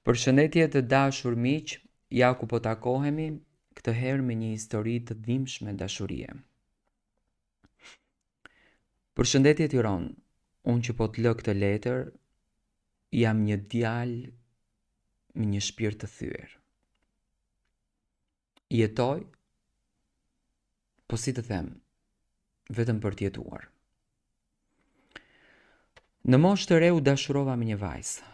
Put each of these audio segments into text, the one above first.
Përshëndetje të dashur miq, ja ku po takohemi, këtë herë me një histori të dhimbshme dashurie. Përshëndetje Tiran, unë që po të lë këtë letër, jam një djalë me një shpirt të thyer. Jetoj, po si të them, vetëm për të jetuar. Në moshë të re u dashurova me një vajzë.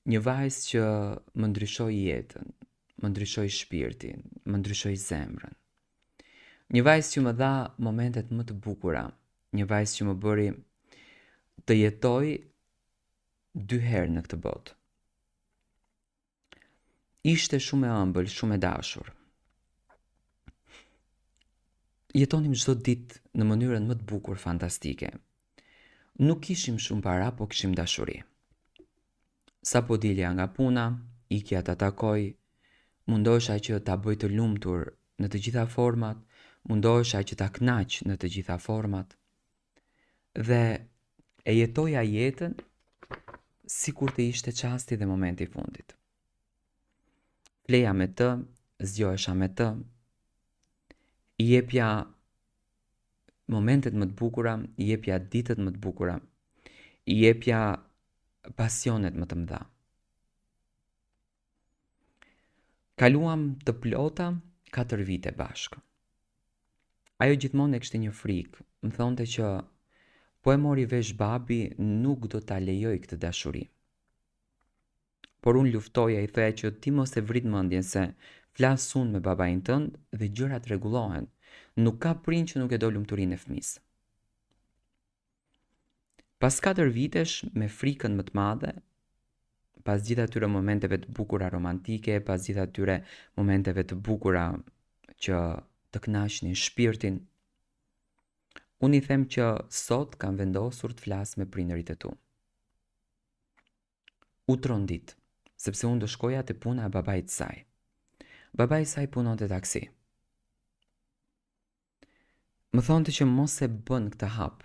Një vajzë që më ndryshoi jetën, më ndryshoi shpirtin, më ndryshoi zemrën. Një vajzë që më dha momentet më të bukura, një vajzë që më bëri të jetoj 2 herë në këtë botë. Ishte shumë e ëmbël, shumë e dashur. Jetonim çdo ditë në mënyrën më të bukur, fantastike. Nuk kishim shumë para, po kishim dashuri. Sa po dilja nga puna, ikja ta takoj, mundohesha që ta bëj të lumtur në të gjitha format, mundohesha që ta kënaq në të gjitha format. Dhe e jetoja jetën sikur të ishte çasti dhe momenti i fundit. Fleja me të, zgjohesha me të, i jepja momentet më të bukura, i jepja ditët më të bukura, i jepja pasionet më të mëdha. Kaluam të plota 4 vite bashkë. Ajo gjithmonë e kishte një frikë, më thonte që po e mori vesh babi, nuk do ta lejoj këtë dashuri. Por unë luftoja, i thoya që ti mos e vrit mendjen se flas unë me babain tënd dhe gjërat rregullohen. Nuk ka prind që nuk e do lumturinë e fëmisë. Pas 4 vitesh me frikën më të madhe, pas gjithë atyre momenteve të bukura romantike, pas gjithë atyre momenteve të bukura që të kënaqnin shpirtin, unë i them që sot kam vendosur të flas me prindërit e tu. U trondit, sepse unë do shkoja te puna e babait të saj. Babai i saj punonte taksi. Më thonte që mos e bën këtë hap,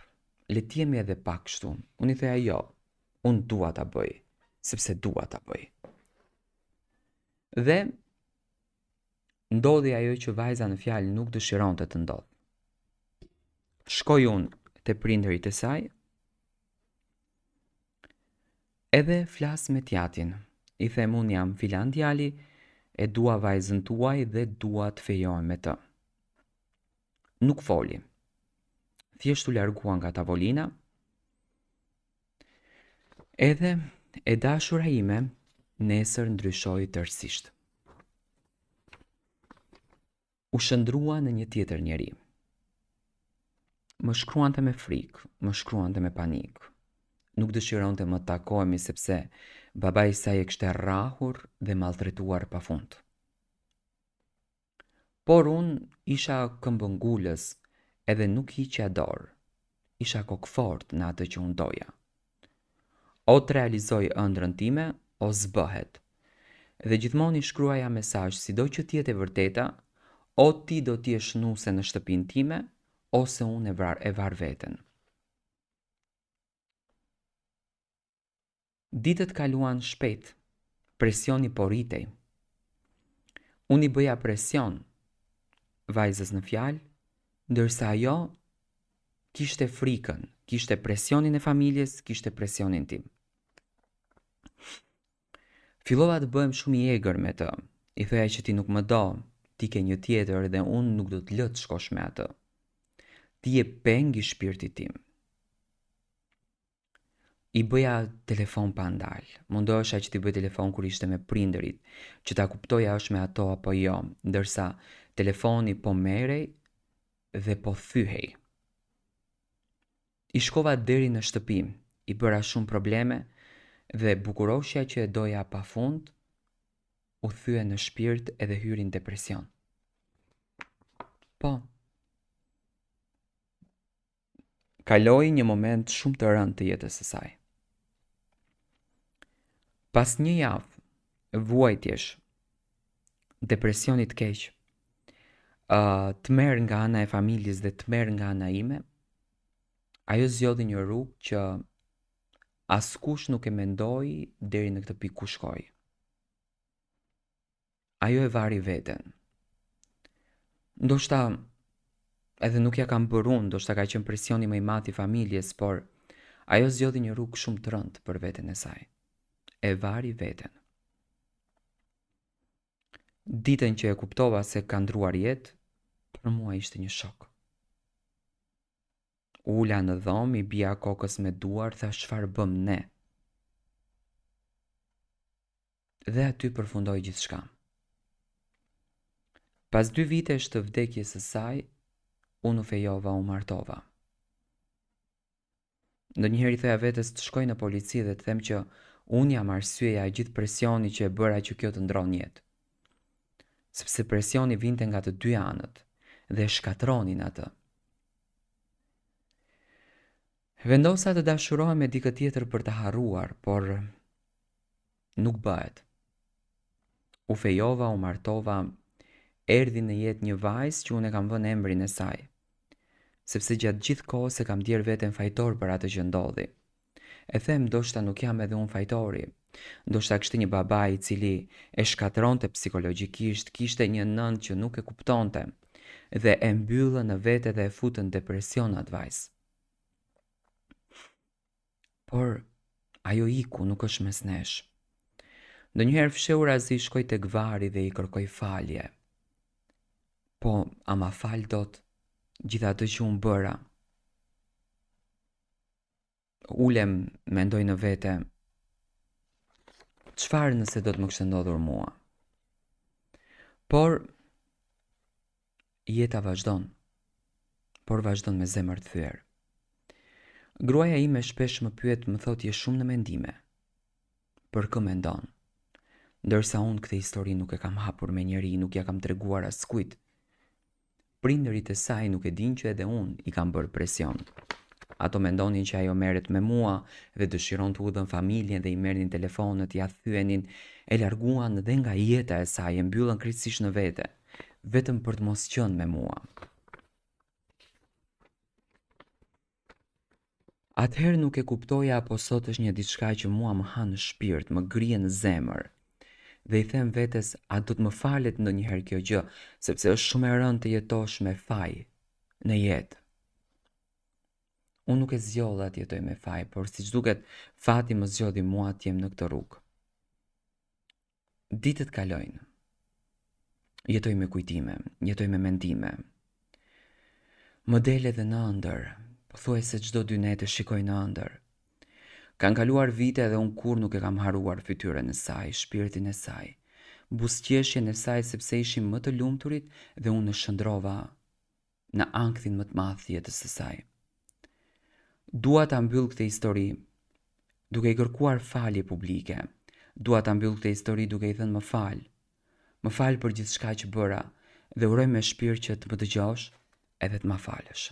le të jemi edhe pak kështu. Unë i thoya jo, unë dua ta bëj, sepse dua ta bëj. Dhe ndodhi ajo që vajza në fjalë nuk dëshironte të ndodh. Shkoj unë te prindërit e saj, edhe flas me tjatin. I them unë jam filan djali, e dua vajzën tuaj dhe dua të fejohem me të. Nuk foli. Thjesht u largua nga tavolina. Edhe e dashura ime nesër ndryshoi tërësisht. U shndrua në një tjetër njeri. Më shkruante me frikë, më shkruante me panik. Nuk dëshironte më të takohemi sepse babai i saj e kishte rrahur dhe malltretuar pafund. Por unë isha këmbëngulës edhe nuk hiqja dorë. Isha kokfort në atë që unë doja. O të realizoj ëndrrën time, o zbëhet. Dhe gjithmonë i shkruaja mesazh, sido që të jetë e vërteta, o ti do të jesh nuse në shtëpinë time, ose unë e var veten. Ditët kaluan shpejt, presioni po rritej. Unë i bëja presion vajzës në fjalë, ndërsa ajo kishte frikën, kishte presionin e familjes, kishte presionin tim. Fillova të bëhem shumë i egër me të. I thoya që ti nuk më do, ti ke një tjetër dhe unë nuk do të lë të shkosh me atë. Ti je peng i shpirtit tim. I bëja telefon pa ndal. Mundohesha që t'i bëj telefon kur ishte me prindërit, që ta kuptoja është me ato apo jo, ndërsa telefoni po merrej dhe po thyhej. I shkova deri në shtëpi, i bëra shumë probleme dhe bukuroshja që e doja pafund u thye në shpirt edhe hyri në depresion. Po. Kaloi një moment shumë të rëndë të jetës së saj. Pas një javë vuajtjesh, depresionit keq, të merr nga ana e familjes dhe të merr nga ana ime, ajo zgjodhi një rrugë që askush nuk e mendoi deri në këtë pikë ku shkoi. Ajo e vari veten. Ndoshta edhe nuk ja kam bërë unë, ndoshta ka qenë presioni më i madh i familjes, por ajo zgjodhi një rrugë shumë të rëndë për veten e saj. E vari veten. Ditën që e kuptova se ka ndruar jetë, për mua ishte një shok. Ula në dhomë, i bia kokës me duar, tha çfarë bëm ne. Dhe aty përfundoi gjithçka. Pas 2 vitesh të vdekjes së saj, unë u fejova, u martova. Ndonjëherë i thoja vetes të shkoj në polici dhe të them që unë jam arsyeja e gjithë presioni që e bëra që kjo të ndron jetë. Sepse presioni vinte nga të dy anët dhe shkatronin atë. Vendosa të dashurohem me dikë tjetër për të harruar, por nuk bëhet. U fejova, u martova, erdhi në jetë një vajzë që unë e kam vënë emrin e saj, sepse gjatë gjithë kohës e kam ndier veten fajtor për atë që ndodhi. E them, ndoshta nuk jam edhe unë fajtori, ndoshta kishte një baba i cili e shkatronte psikologjikisht, kishte një nënë që nuk e kuptonte dhe e mbyllën në vete dhe e futën në depresion atë vajzë. Por ajo iku, nuk është mes nesh. Ndonjëherë fshehurazi shkoj tek vari dhe i kërkoj falje. Po, a ma fal dot gjithë atë që unë bëra? Ulem, mendoj në vete, çfarë nëse do të më kishte ndodhur mua? Por jeta vazhdon, por vazhdon me zemër të thyer. Gruaja ime shpesh më pyet, më thot, je shumë në mendime. Për kë mendon? Ndërsa unë këtë histori nuk e kam hapur me njeri, nuk ja kam treguar askujt. Prindërit e saj nuk e din që edhe unë i kam bërë presion. Ato mendonin që ajo merret me mua dhe dëshiron të udhën familjen dhe i merrnin telefonët, ja thyenin, e larguan dhe nga jeta e saj, e mbyllën krejtësisht në vete, vetëm për të mos qenë me mua. Atëherë nuk e kuptoja apo sot është një diçka që mua më han në shpirt, më grije në zemër. Dhe i them vetes, a do të më falet ndonjëherë kjo gjë, sepse është shumë e rëndë të jetosh me faj në jetë. Unë nuk e zgjodha të jetoj me faj, por siç duket, fati më zgjodhi mua të jem në këtë rrugë. Ditët kalojnë. Jetoj me kujtime, jetoj me mendime. Më del edhe në ëndër, pothuajse çdo 2 nete shikoj në ëndër. Kanë kaluar vite dhe unë kur nuk e kam haruar fytyrën e saj, shpirtin e saj, buzëqeshjen e saj sepse ishim më të lumturit dhe unë në shëndrova në ankthin më të madh të jetës së saj. Dua ta mbyll këtë histori duke i kërkuar falje publike. Dua ta mbyll këtë histori duke i thënë më fal. Më fal për gjithçka që bëra dhe uroj me shpirt që të më dëgjosh edhe të ma falësh.